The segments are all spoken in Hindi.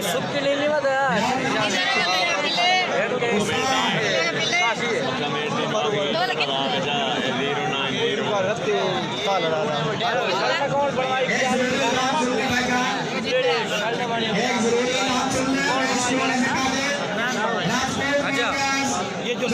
सबके लिए नहीं बता ये जो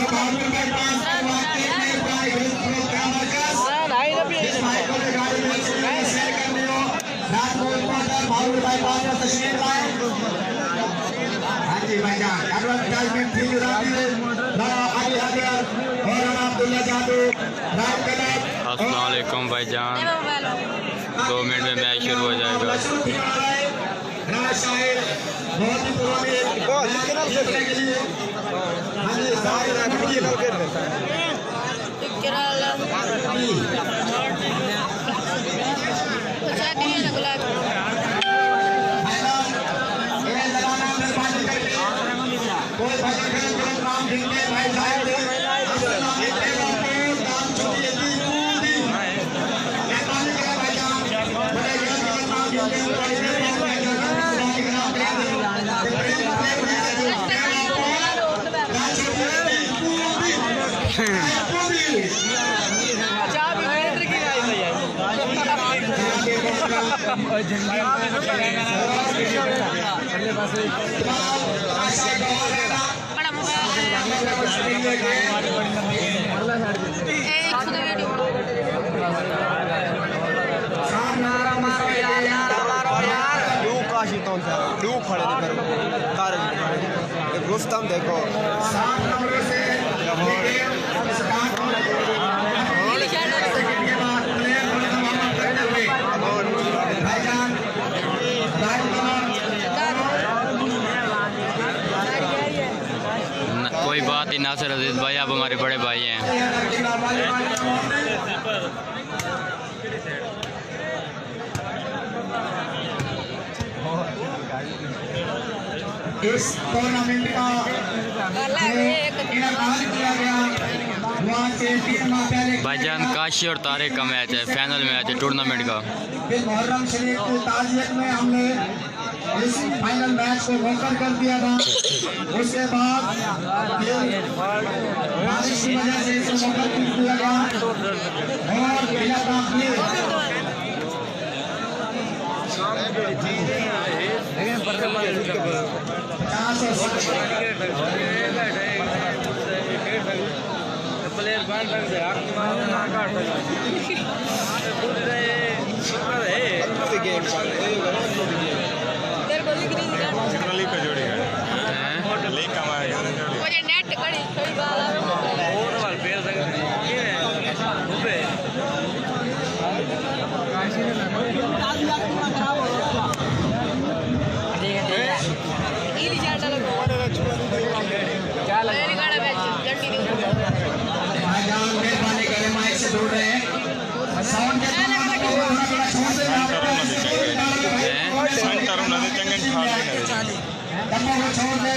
अस्सलाम वालेकुम भाईजान। 2 मिनट में मैच शुरू हो जाएगा। रुस्तम देखो कोई बात ही नासिर अजीज भाई, आप हमारे बड़े भाई हैं। इस टूर्नामेंट का इनाम किया गया वहाँ से 3 माह पहले भाईजान काशी और तारिक का मैच है, फाइनल मैच है टूर्नामेंट का। फिर मुहर्रम शरीफ की ताज़ियत में हमने इस फाइनल मैच को मुकर कर दिया था। उसके बाद बारिश की वजह से इसे मुकर कर दिया गया और बिना ताक़ीद छोड़ दे।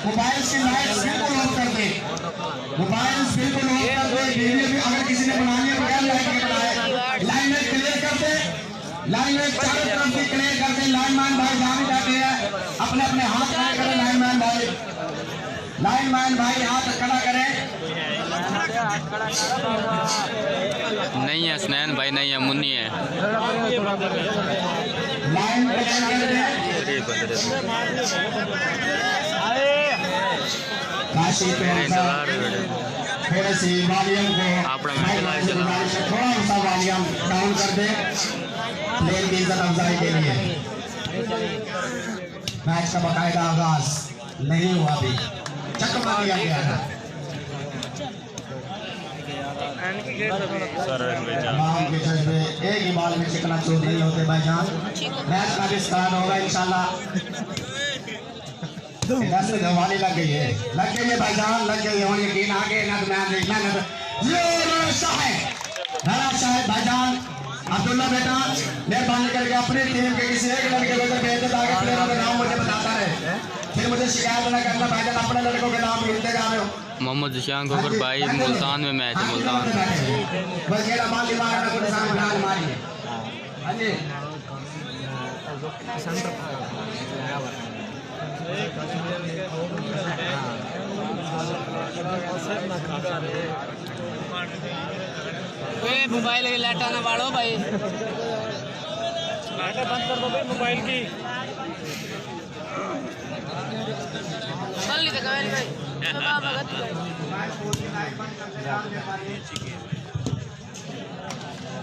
मोबाइल से लाइट बिल्कुल ऑफ कर दे। मोबाइल बिल्कुल ऑफ कर दे। वीडियो भी अगर किसी ने बनानी है बगैर लाइट के बनाए। लाइन में क्लियर कर दे। लाइन में चारों तरफ से क्लियर कर दे। लाइनमैन भाई जहाँ भी जाते हैं अपने अपने हाथ खड़े करें। लाइनमैन भाई हाथ खड़ा करें। नहीं है स्नैन भाई, नहीं है मुन्नी है। लाइन काशी पे थोड़े सी वॉल्यूम को थोड़ा सा वॉल्यूम डाउन कर दे प्लेन की इज्जत अफजाई के लिए। मैच का बाकायदा आगाज नहीं हुआ, अभी चक्का दिया गया है। एक ही बॉल में चिकना चोट नहीं होते भाईजान। मैच का भी स्टार्ट होगा इंशाल्लाह। वाली लग गई है भाईजान, लग गई है। और यकीन आगे ना तो मैं देखना ना ये शायद भाईजान अब्दुल्ला बेटा मेहरबानी करके अपनी टीम के किसी एक लड़के को भेज दे ताकि प्लेयरों का नाम मुझे बताता रहे, फिर मुझे शिकायत न करना भाईजान। अपने लड़कों के नाम मोहम्मद जिशान खोखर भाई मुल्तान में मैच है मुल्तान। मोबाइल की लाइट आने वालों भाई लाइट बंद कर दो भाई मोबाइल की। चल ली भाई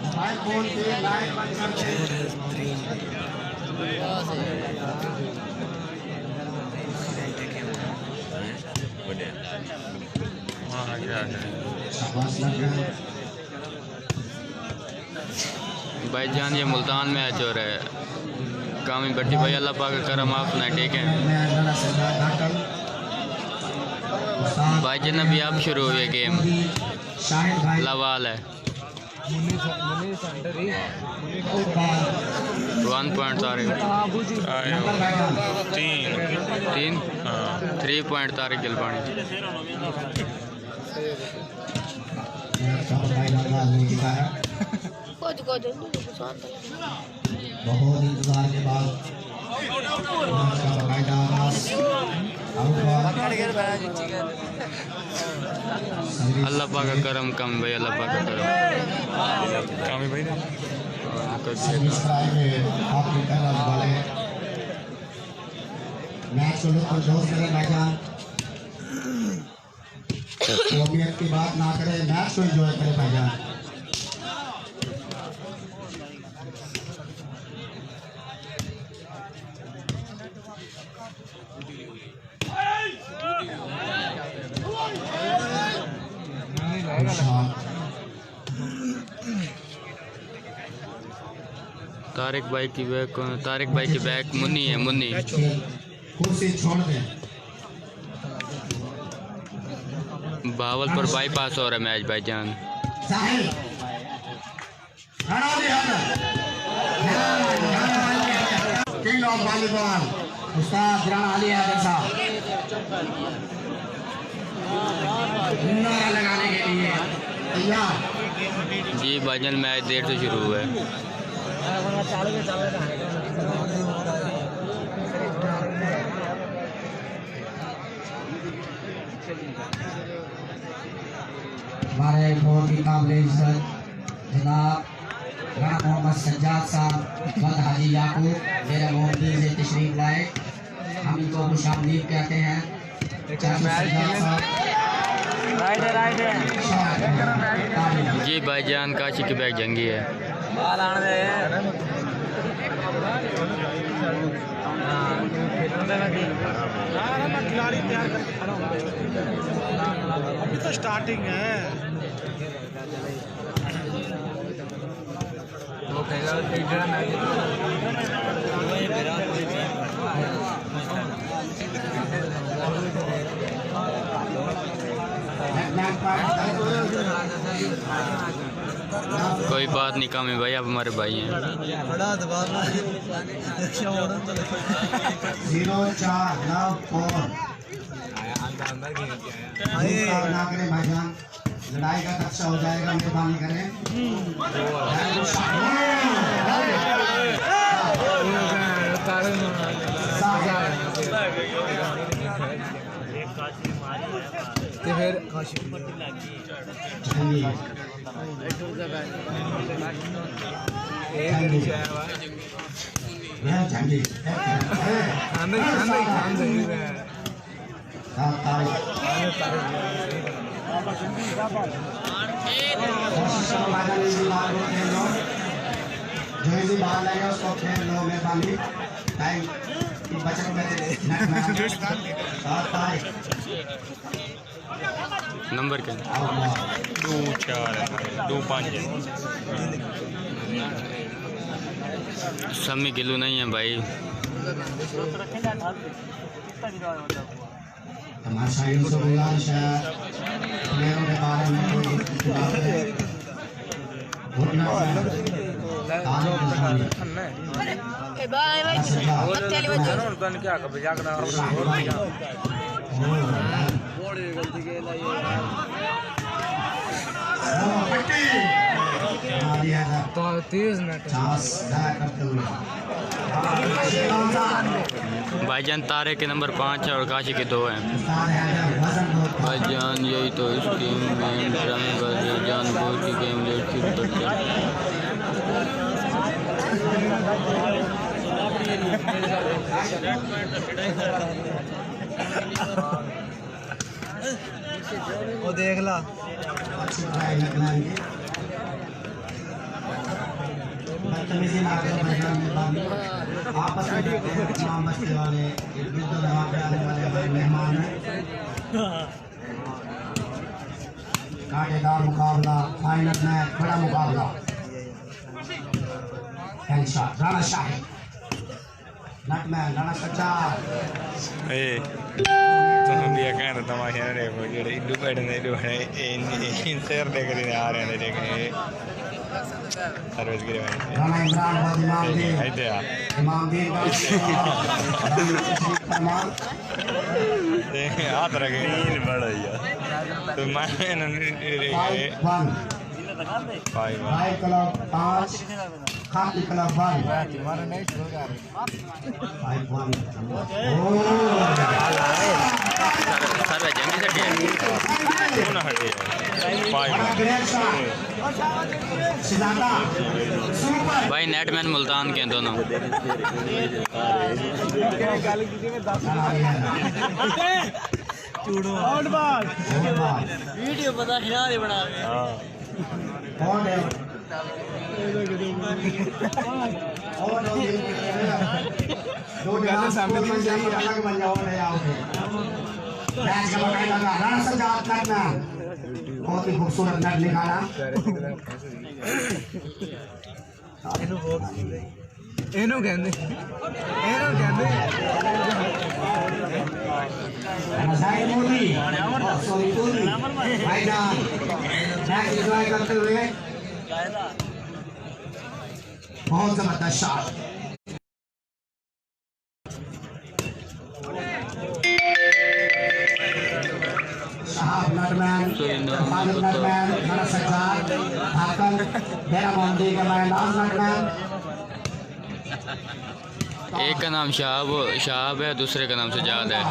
मोबाइल फोन की लाइट बंद कर दे। शाबाश लग रहा है भाईजान ये मुल्तान मैच हो रहा है। कामी भट्टी भाई अल्लाह पाक का करम आपने ठीक है भाईजान। अभी आप शुरू हुए गेम शाहिद भाई लवाल है 1 पॉइंट तारिक तीन 3 पॉइंट तारिक गिलबानी। बहुत इंतजार के बाद अल्लाह पाक का करम कम भाई अल्लाह पाक का करम कामी भाई ने मैच को लुत्फानंदोज करें भाईजान। कौमियत की बात ना करें, मैच को एंजॉय करें भाईजान। तारिक भाई की बैक मुन्नी है मुन्नी। कुर्सी छोड़ दें। भावलपुर बाईपास हो रहा है मैच भाईजान। साहिल किंग ऑफ वॉलीबॉल उस्ताद राणा अली हैदर साहब नारा लगाने के लिए तैयार। जी भाईजान मैच देर से शुरू हुआ है। हमारे बहुत ही काबिल इज्जत जनाब राणा मोहम्मद सज्जाद साहब वद हाजी याकूब मेरे मोहम्मदी से तशरीफ लाए, हम इनको खुशामदीद कहते हैं। जी भाईजान काशी की बैग जंगी है। खिलाड़ी तैयार करके खड़ा हूं। अभी तो स्टार्टिंग है। कोई बात नहीं काम है भाई, आप हमारे भाई हैं। 0494 ना करें भाईजान, लड़ाई का खर्चा हो जाएगा, मेहरबानी करें। जो इसी बाहर लगे उसको खेल लो, मेहरबानी टाइम की बचत करें। नंबर क्या 2-4-2-5 समी गिलू नहीं है भाई। हमारे शायरों से गुजारिश है प्लेयरों के बारे में कोई बातें घुटना तेज नेट चांस जाया करते हुए भाईजान तारे के नंबर 5 है और काशी के 2 हैं। भाईजान यही तो इस टीम में रंग जानबूझ की गेम लेट शुरू करते हैं। वो देख ला बदतमीजी ना करो मैदान में आपस में तमाम बस्ती वाले विद्युत दवा पे आने वाले हमारे मेहमान हैं। कांटेदार मुकाबला, फाइनल में बड़ा मुकाबला। हेडशॉट राणा शाहिद, नटमैन Rana Sachar. dia kan tama here re ko jere idu pede ne idu hai in share de kari ne aa rahe ne dekhe service gire mein Rana Imran और इमाम दीन, hai de इमाम दीन का फरमान de aa tarah ke in bada ya to main ne 5-1 5 भाई क्लब 5 खाकी क्लब 1 5-1 सर जंगी से टीम na hati 5 भाई नेटमैन मुल्तान के दोनों। वीडियो पता खिलाड़ी बना कौन है दो जगह सामने बन जाइए अलग बन जाओ नहीं आओगे मैच का बकायदा लगा रन सजावट करना बहुत ही खूबसूरत नट निकाला ਇਹਨੂੰ ਕਹਿੰਦੇ मजाक मोदी सॉरी मोदी भाईजान मैच एंजॉय करते हुए बहुत जबरदस्त शॉट शहाब नटमैन फाजिल नटमैन राणा सज्जाद धाकन डेरा मोहम्मदी का मैदान नटमैन एक का नाम शहाब है, दूसरे का नाम सजाद है।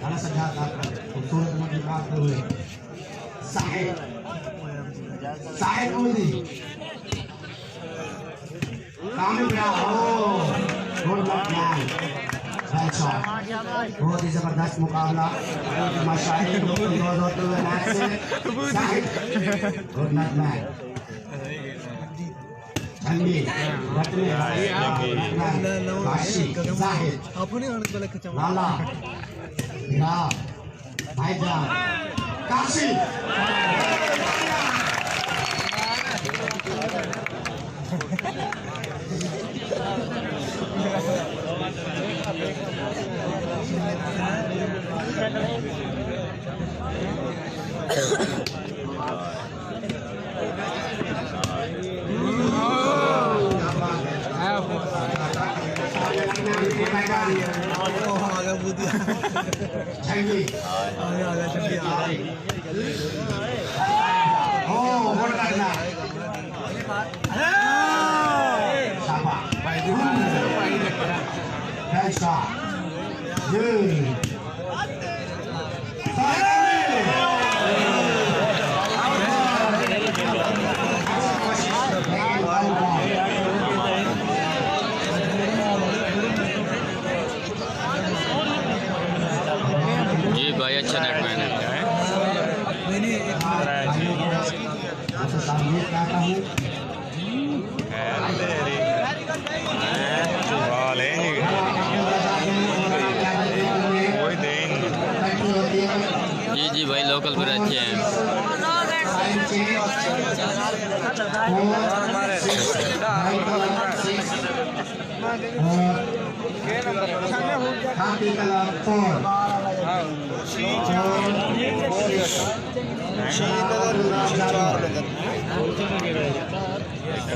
राणा सज्जाद धाकन खूबसूरत मोदी काटते हुए Shahid Modi good luck man बहुत ही जबरदस्त मुकाबला मशाहिद होते हुए मैच से गुड लक मैन जंगी काशी जाहिद लाला भाईजान काशी जी भाई अच्छा नेटमैन है। जी जी भाई लोकल पर अच्छे हैं।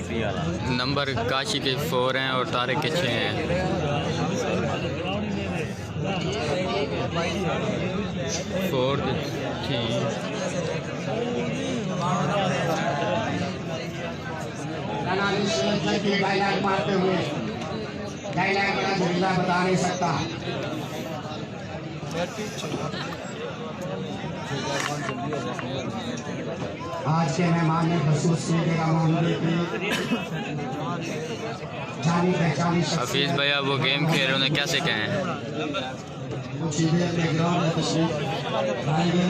नंबर काशी के 4 हैं और तारिक के 6 हैं। फोर मारते हुए डायलॉग बड़ा जरूरा बता नहीं सकता। आज के मेहमान ने खसूस देगा मामले की जानी पहचानी हफीज भैया वो गेम खेल रहे उन्हें कैसे कहें? कुछ ही देर में ग्राउंड में तशरीफ लाएंगे।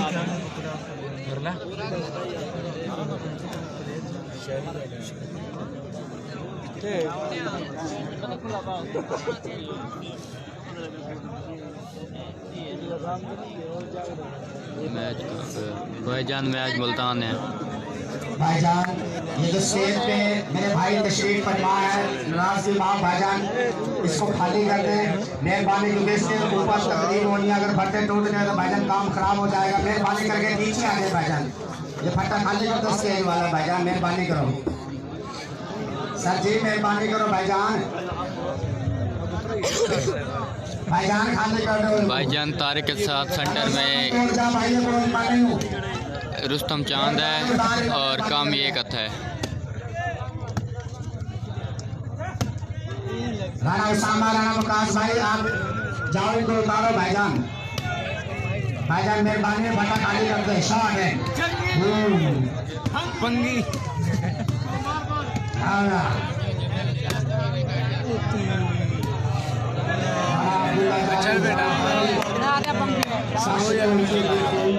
मैच भाईजान मैच मुल्तान है। भाईजान ये जो स्टेज पे मेरे भाई तशरीफ फरमा है नाराज इमाम भाईजान इसको खाली कर दें मेहरबानी, क्योंकि इसके ऊपर तकरीर होनी है। अगर फट्टे टूट गए तो भाईजान काम खराब हो जाएगा। मेहरबानी करके नीचे आ जाए भाईजान, ये फट्टा खाली कर दो स्टेज वाला भाईजान, मेहरबानी करो सर जी, मेहरबानी करो भाईजान, भाईजान खाली कर दो। भाईजान तारिक के साथ सेंटर में रुस्तम चांद है और कामी एक हथ है। राणा उसामा, राणा मुकास भाई आप जाओ इनको उतारो भाईजान, भाईजान मेहरबानी भट्टा खाली कर दो। शॉट है पंगी चल बेटा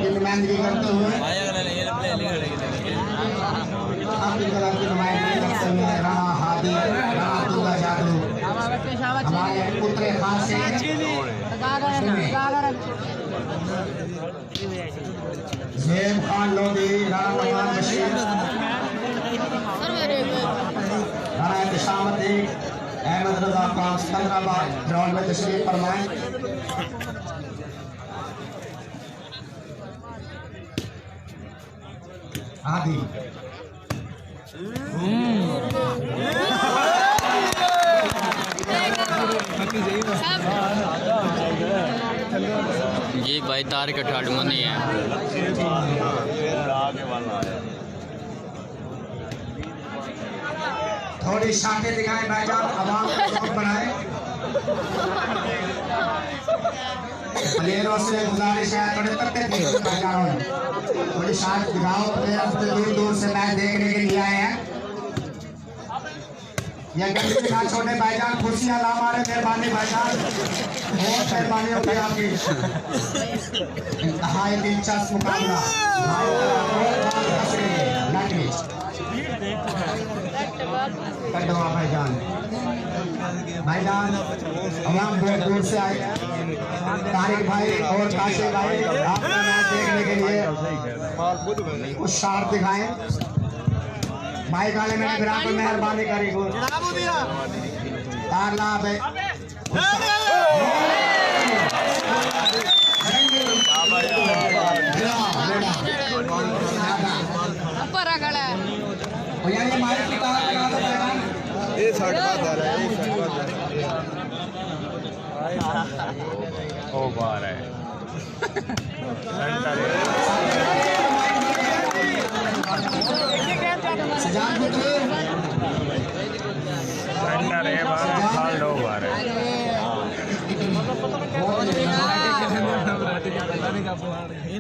नुमाइंदगी करते हुए आपकी नुमाइंदगी करते हुए राणा हादी, राणा अब्दुल्ला जादू, हमारे पुत्र खान से ज़ेब खान लोधी, राणा नवाज बशीर, राणा इंतशामुद्दीन, अहमद रजा खान सिकंदराबाद ग्राउंड में तशरीफ फरमाएं। आदि जी भाई तारिक का ठाडमनी है। थोड़ी शाखें दिखाएं भाईजान, आवाम को शौक बनाए। प्लेयरों से गुजारिश है थोड़े तकते भाईजान, थोड़ी शाख दिखाओ। प्लेयर दूर दूर से मैच देखने के लिए आए हैं। ये गलती दिखा छोटे भाईजान, कुर्सियां ना मारे मेहरबानी भाईजान, बहुत मेहरबानी होगी आपकी। इंतहाई दिलचस्प मुकाबला भाईजान, भाईजान हम बहुत दूर से आए हैं। तारिक भाई और काशी भाई आपका मैच देखने के लिए कुछ शार दिखाएं। भाई गाले में बराबर मेहरबानी करी को तार लाभ है। ये साठ बात आ रहा है, ओ बार है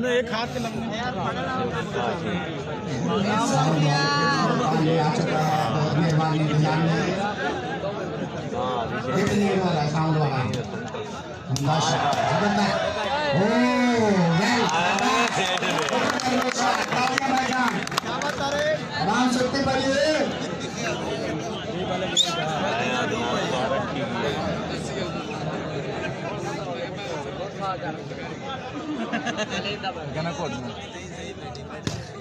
एक हाथ के राम शक्ति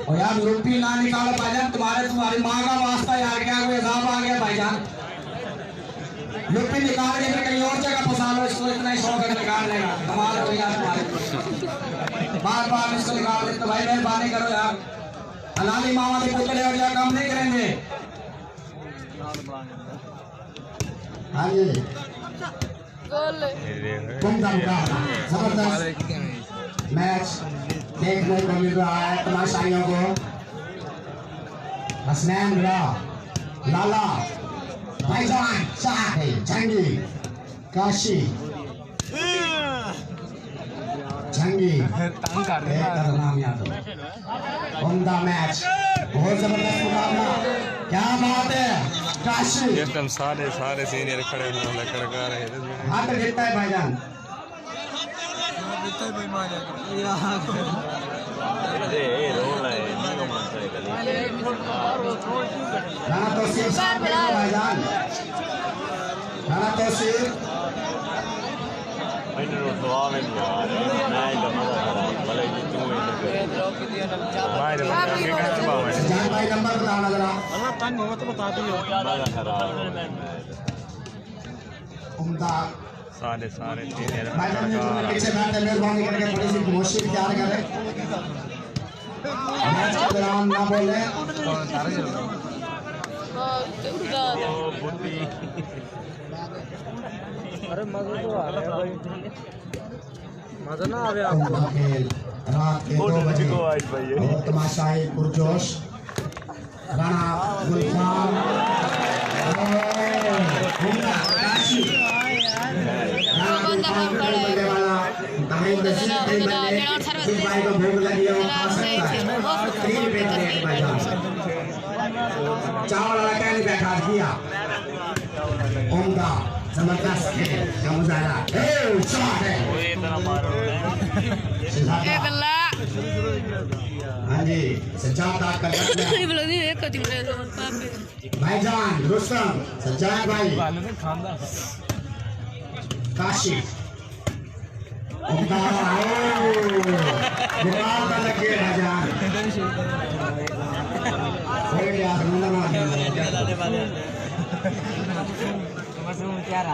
और यार लुट्टी ना निकालो भाईजान, तुम्हारी माँ का वास्ता यार, क्या कोई हिसाब आ गया भाईजान। लुट्टी निकाल के फिर कहीं और जगह फंसा लो इसको, इतना ही शौक है निकाल लेगा, कमाल हो गया तुम्हारे। बार बार इसको निकाल देते भाई, मेहरबानी करो यार, हलाली मामा के पुतले और यह काम नहीं करेंगे। हाँ जी गोल उम्दा मुकाबला जबरदस्त मैच देखने को मिल रहा है तमाशाइयों को। हसनैन लाला भाईजान शाह जंगी काशी जंगी नाम याद हो। उम्दा मैच बहुत जबरदस्त मुकाबला क्या बात है काशी एकदम सारे सीनियर खड़े हैं लड़का रहे थे हाथ देता है भाईजान राणा तौसीफ भाईजान राणा तौसीफ जान भाई नंबर बताना जरा बता दियो उम्दा सारे सीनियर भाईजान ये तुम्हें पीछे बैठे मेहरबानी करके थोड़ी सी खामोशी इख्तियार करें मैच के दौरान ना बोले अरे मजा तो आ रहा है मजा ना आवे उम्दा खेल रात के 2 बजे और तमाशाई पुरजोश राणा गुलफाम उम्दा काशी बल्ले वाला तमाम नसीब के बल्ले जिस भाई को भूख लगी है वो खा सकता है 3 रुपए प्लेट भाईजान चावल वाला क्या नहीं बैठा दिया उम्दा जबरदस्त खेल का मुजाहरा शॉट है हाँ जी सज्जाद का भाईजान रुस्तम सज्जाद भाई काशी उम्दा मुकाबला लगे भाईजान कोई यार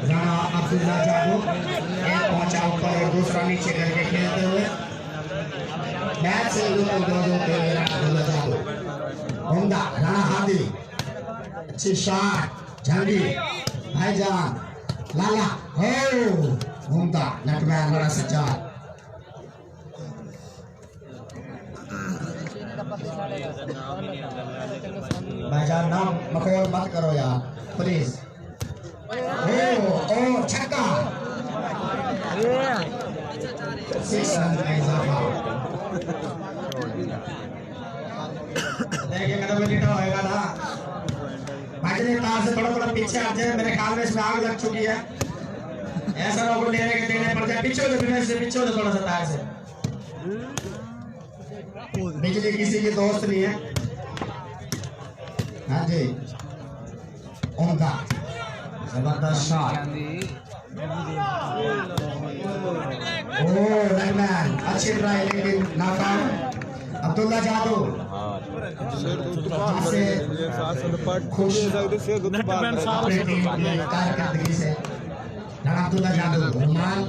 राणा अब्दुल्ला जादू एक पहुंचा ऊपर और दूसरा नीचे करके खेलते हुए बैट से दो राणा अब्दुल्ला जादू उम्दा राणा हादी अच्छी शॉट जंगी भाईजान लाला हो उम्दा नटमैन बड़ा सज्जाद भाईजान नाम मखौल मत करो यार प्लीज ओ छक्का 6 रन का इजाफा देखिए कदम लिखा होएगा ना भाईजान तार से थोड़ा पीछे आ जाए मेरे ख्याल में इसमें आग लग चुकी है ऐसा लोगों लेने के देने पड़ जाए पीछे थोड़ा सा तार से बिजली किसी की दोस्त नहीं है हाँ जी उम्दा जबरदस्त शॉट ओ रनमैन अच्छी ट्राई लेकिन नाकाम अब्दुल्ला जादू से खुश अपनी टीम की कारकर्दगी से राणा अब्दुल्ला जादू रुमाल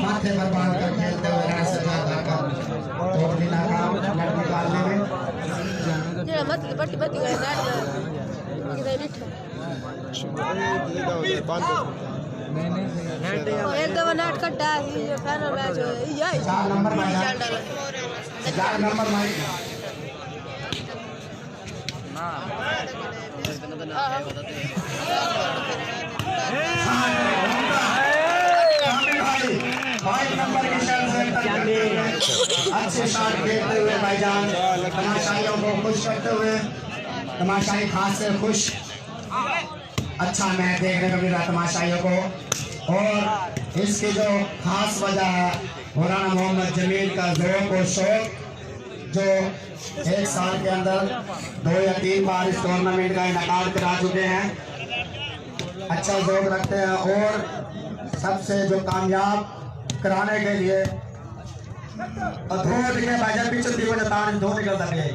माथे पर बांध कर खेलते हुए राणा सज्जाद आकर तोड़ दी नाकाम नेट निकालने में एक दफा नेट कटा है फाइनल मैच है 4 नंबर भाई 4 नंबर भाई अच्छे शॉट खेलते हुए भाईजान तमाशाइयों को खुश करते हुए तमाशाई खास से खुश अच्छा मैच देखने को मिल रहा तमाशाइयों को और इसकी जो खास वजह है वो राणा मोहम्मद जमील का ज़ौक़ और शौक़ जो 1 साल के अंदर 2 या 3 बार इस टूर्नामेंट का इनकाद करा चुके हैं अच्छा ज़ौक़ रखते हैं और सबसे जो कामयाब कराने के लिए धो के भाईजान पीछे दीवार तान धो निकलता है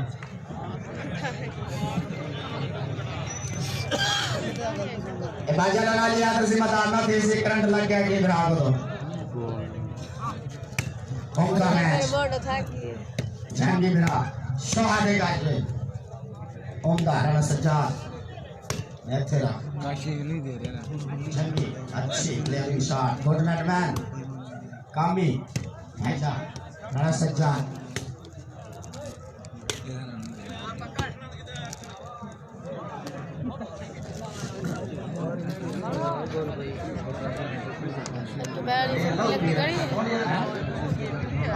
भाईजान लगा लिया तो जिम्मेदार ना थे इसे करंट लग गया कि खराब हो उम्दा मैच जंगी बिना शहादे का उम्दा राणा सज्जाद नेथेरा जंगी अच्छी clearing shot good net man कामी भाईजान राणा सज्जान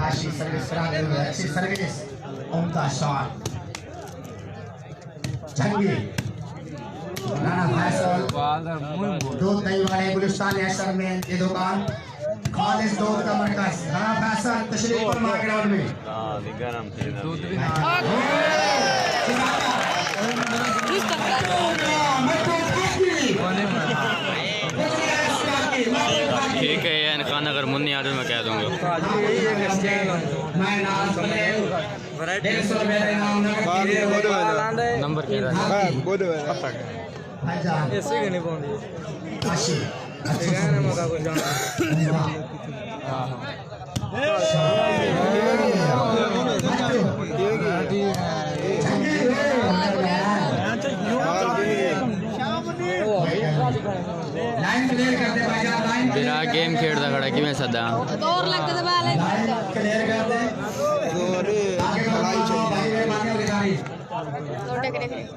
आशी सर्विस कराने हुए अच्छी सर्विस उम्दा शॉट जंगी राणा फैसल दूध दही वाले गुलिस्तान ऐसर में ये दुकान खालिस दूध का मरकज राणा फैसल तशरीफ फरमा ग्राउंड में ठीक है यार खाना अगर मुन्नी आ मैं कह दूंगा नंबर क्या लाइन क्लियर कर दे भाईजान लाइन बिना गेम खेलता खड़ा कि मैं सदा और लग दे बाले लाइन क्लियर कर दे अरे आगे बढ़ाई चलो भाई मेरे माने अधिकारी लोटे के देख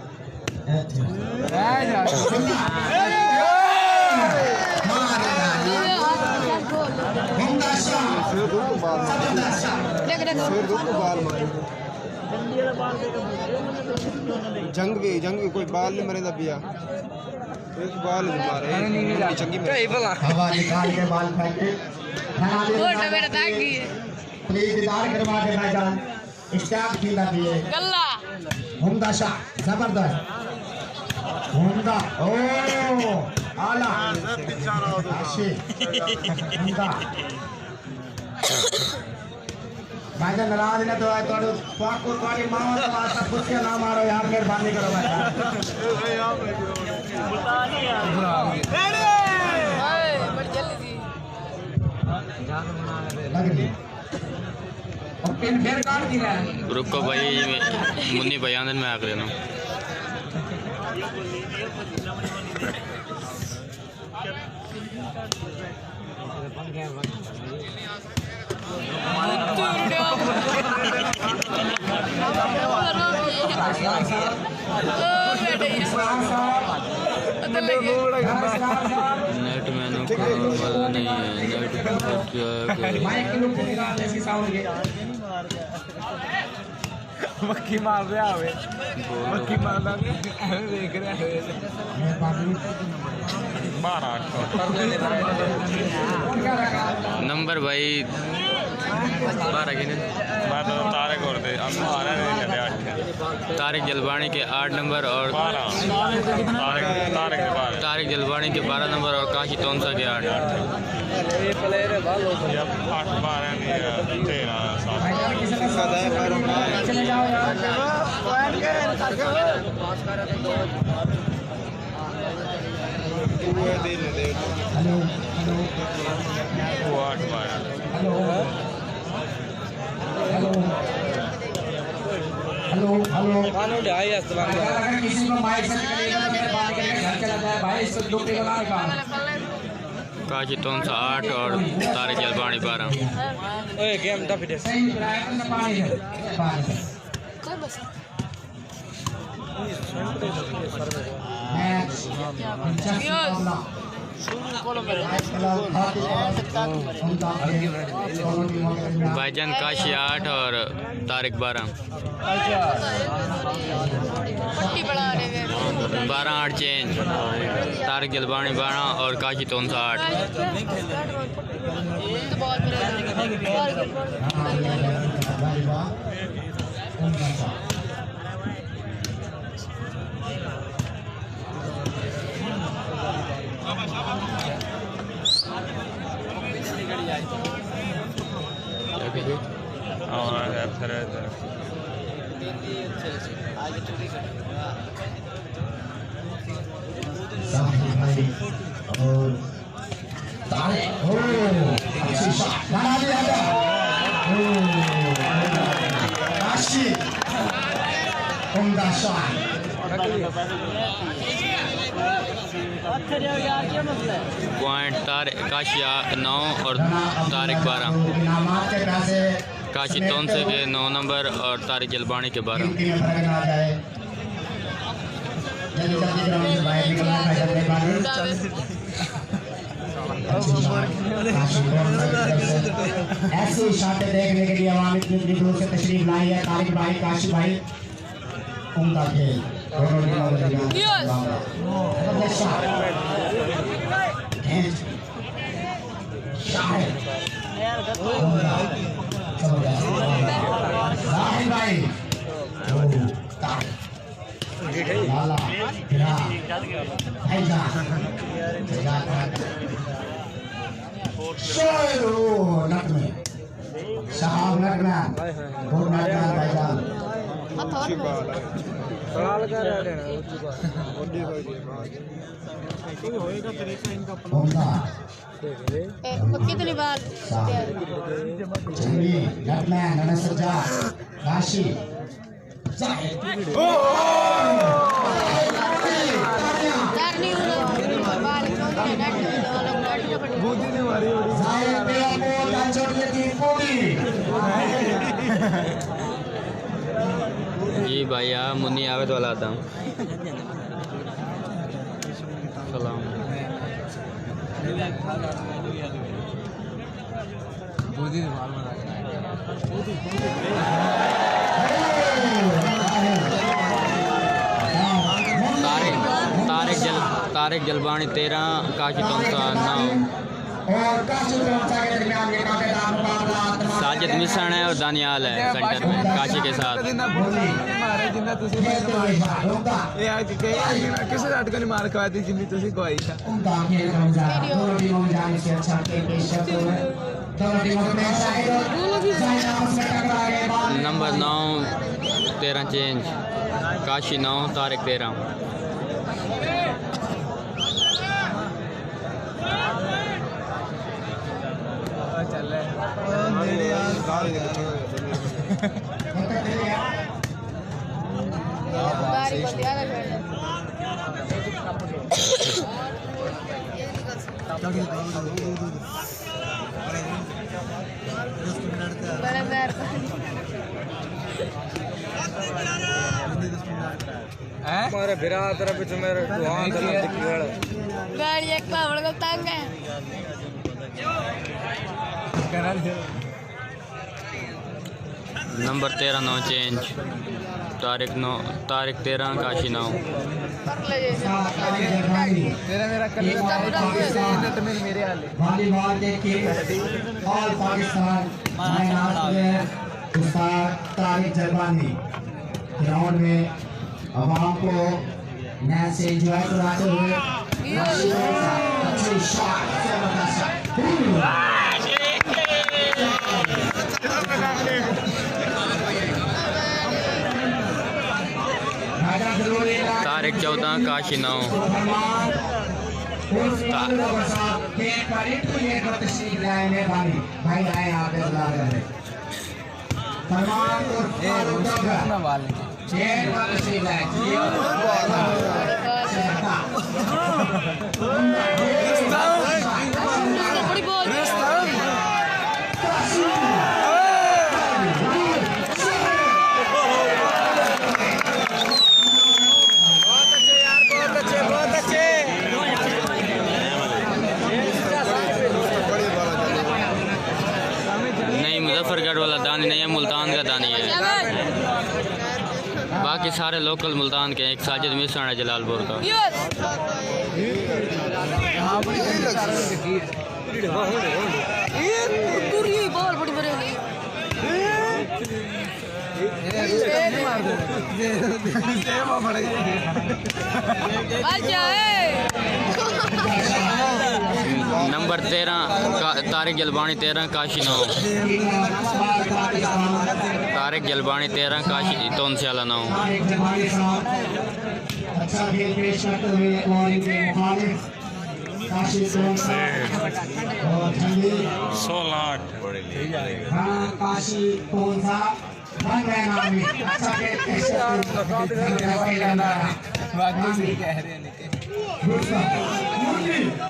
जंग कोई बाल नहीं मरे पिया एक बाल मारे चंगी हवा निकाल के बाल फेंके गोटा मेरा ताकी है प्लीज दीदार करवा दे भाईजान स्टाफ खिला दिए गल्ला उम्दा शाह जबरदस्त उम्दा ओ आला आशी उम्दा भाईजान नाराज न तो तोड़ो पाको तोड़ी मां का वास्ता खुद के नाम मारो यार मेहरबानी करो भाईजान बड़ी जल्दी लग रही और पिन फेर काट दिया रुको भाई मुन्नी बयान में आकर ना नेट मैंने नहीं है नेट माइक के लोग निकाल ऐसी साउंड के मक्खी मार रहा है मक्खी मार रहा है देख रहा है 12 नंबर भाई 12 की नहीं तारिक और दे हम आ रहे हैं 8 तारिक जलवानी के 8 नंबर और 12 तारिक जलवानी के 12 नंबर और काशी तोनसा के 8 8 12 13 चले जाओ यार हेलो वो 8 12 हेलो हेलो हेलो हेलो अगर किसी को माइक से निकलेगा तो मेरे बात करके घर चला जाए भाई इसको दो पे बना का काशी तोनसा 8 और तारिक जलवानी 12 सही कराया तो पानी है कोई बस मैच भाईजान काशी 8 और तारिक 12 पट्टी बढ़ा रहे हैं 12-8 चेंज तारिक जलवानी 12 और काशी तोनसा 8 तो बहुत और तारे अच्छी शॉट बना दिया काशी उम्दा शॉट पॉइंट काशी 9 और तारिक 12। काशी तोनसे के 9 नंबर और तारिक जलबानी के 12। ऐसी शॉटें देखने के लिए आवाम इतनी दूर से तशरीफ लाई है। तारिक भाई, काशी भाई, उमदा खेल साहब नटमैन, गुड नटमैन भाईजान। अच्छी बाल है कितनी बार नटमैन ननसजा काशी जी भैया मुन्नी आवेद वाला था। सलाम। तारिक जलबानी 13, काशी तोनसा 9। साजिद मिशन है और दानियाल है सेंटर में काशी के साथ। किसी अटक नहीं मार खवा दी जिंदगी तुझे कोई था। Number 9 13 change, Kashi 9 Tariq 13। हमारे बिरा तरफ से मेरे वहां गाड़ी एक पावड़ को तंग है। Number 13 9 change, Tariq 13 Kashi 9। Volleyball देखिए ऑल पाकिस्तान तारिक जलबानी ग्राउंड में आवाम को मैच से एंजॉय कराते हुए अच्छी शॉट तारिक 14 काशी 9। भाई आए आप नहीं मुजफ्फरगढ़ वाला दानी नहीं है, मुल्तान का दानी है। बाकी सारे लोकल मुल्तान के। एक साजिद मिशन है जलालपुर का। नंबर 13 तारिक जलबानी 13 काशी 9। तारिक जलबानी 13 काशी तोनसे वाला 9। अच्छा खेल पेश करते हुए और इनके मुखालिफ काशी तोनसा और ठंडी 16 काशी तोनसा बन गए नाम। अच्छा खेल पेश करते हुए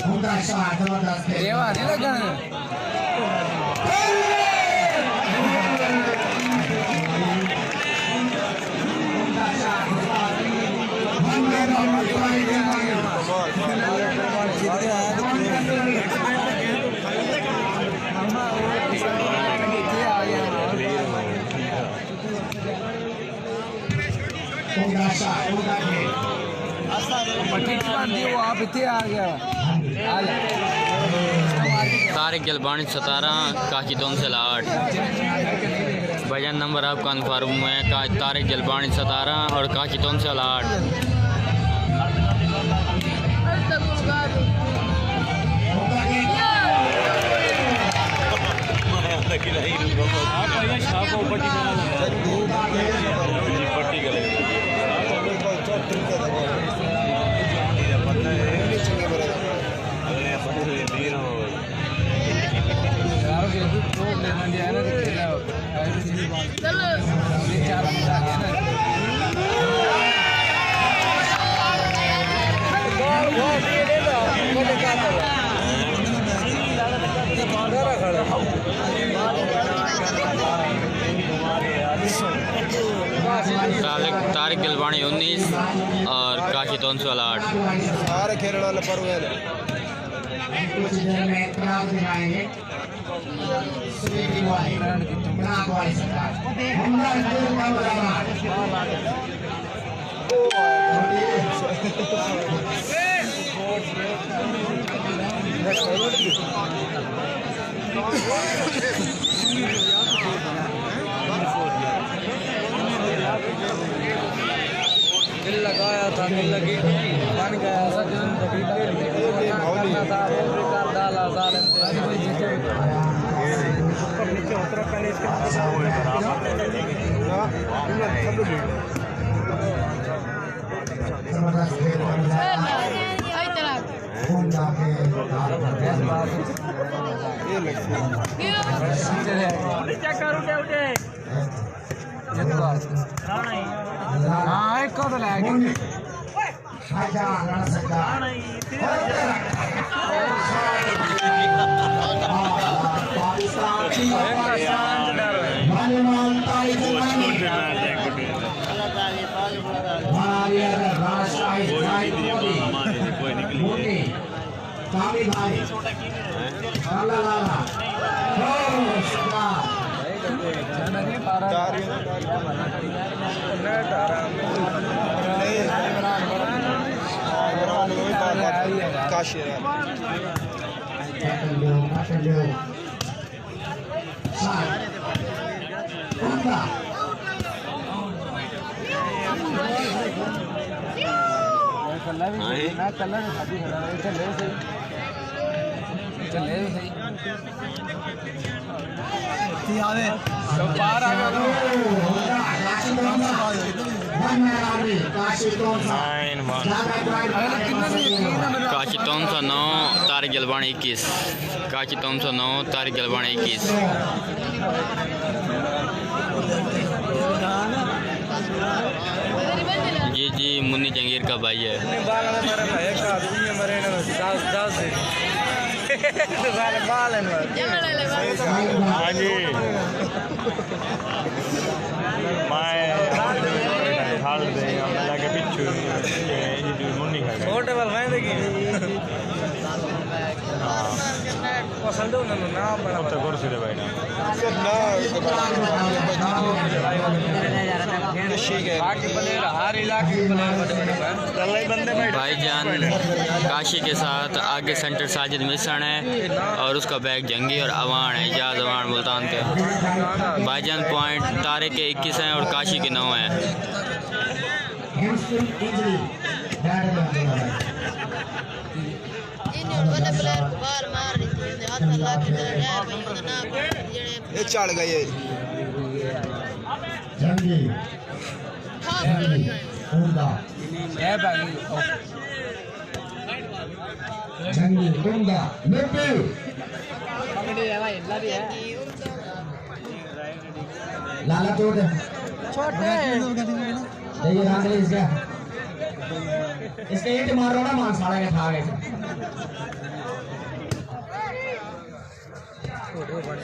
उनका शॉट जबरदस्त है तारिक गलबानी 17 काकी तोंसल 8 भजन नंबर आप कन्फर्म हुए हैं तारिक गलबानी 17 और काकी तोंसल 8 तारिक गलबानी 19 और काशी तोंसल 8 सारे खेलने वाले पर हुए कुछ देर में क्राउड दिखाएंगे क्राउड वाली सरकार हमला दिल का बजाना दिल लगाया था दिल लगी बन गया सजन करना था डाला नीचे उतरा पहले इसके हाँ एक को तो लगे काशी काशी तोंसल 9 तारिक गलबानी 21 काशी तोंसल 9 तारिक गलबानी 21 जी मुन्नी जंगीर का भाई है हाँ जी हाल दे लगे पिछू मुन्नी खा छोटे वाल मैं देखी पसंद हो ना बड़ा तो कुर्सी दे बैठा भाईजान काशी के साथ आगे सेंटर साजिद मिशन है और उसका बैग जंगी और अवान है इजाज अवान मुल्तान के भाईजान पॉइंट तारिक के 21 हैं और काशी के 9 हैं ये चढ़ गए जंगी जंगी उमदा निप्पी लाला छोटे देखिए इसका इसके ईट मारो ना मान साले के ठा गए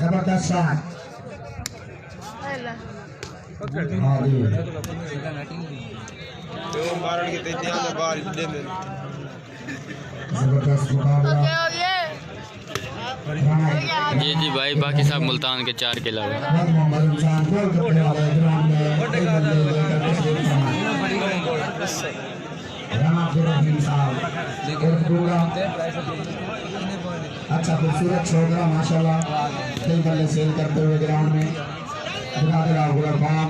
जबरदस्त शॉट हाँ जी तो मारन के तेज ध्यान से बाल दे दे जबरदस्त मुकाबला जी जी भाई बाकी सब मुल्तान के 4 किला है। मोहम्मद इंसान गोल करने वाले ग्राउंड में राना फिरोजी साहब और पूरा अच्छा खूबसूरत छोकरा माशाल्लाह कई बल्ले सेल करते हुए ग्राउंड में बिरादर गुलर फार्म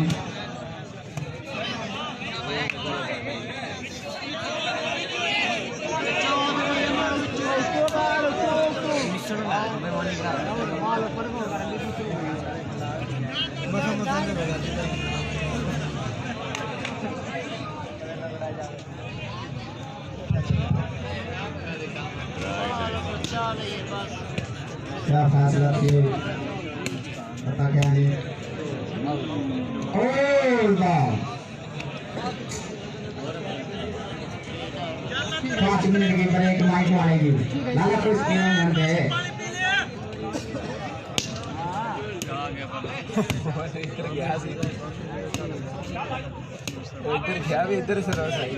क्या फैसला किए पता क्या नहीं 5 मिनट की ब्रेक माइक मारेगी लाला कुछ नहीं दे इधर क्या भी इधर से रहा सही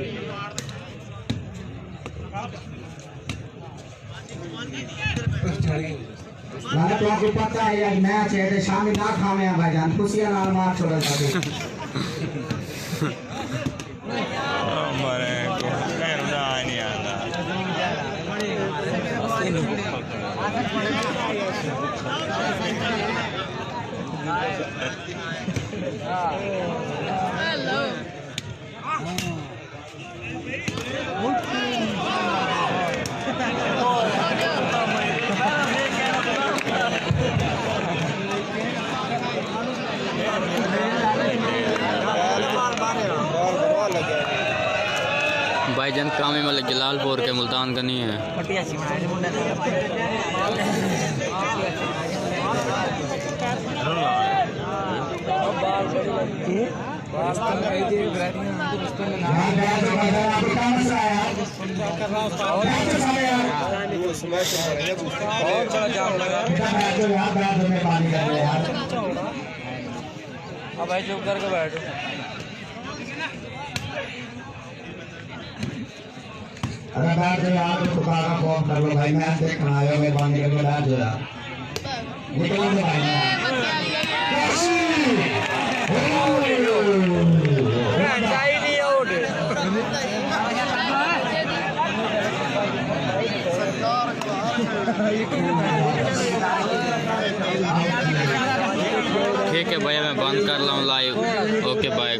लाला तो आपको पता है यार मैच है तो शाम ना खावे भाईजान खुशियां नाल मार छोड़ा जाते मारे को कहना नहीं आता हेलो भाईजान कामी मलिक जलालपुर के मुल्तान का नहीं है। वो स्मैश मारेगा बहुत बड़ा जाम लगा अब भाई चुप करके बैठो अरे बैठ जाओ यार तो का फॉर्म कर लो भाई मैच देखना आया मैं पानी करके बैठ जाओ निकलो भाई चाहिए आउट ठीक है भैया मैं बंद कर रहा हूँ लाइव। Okay bye.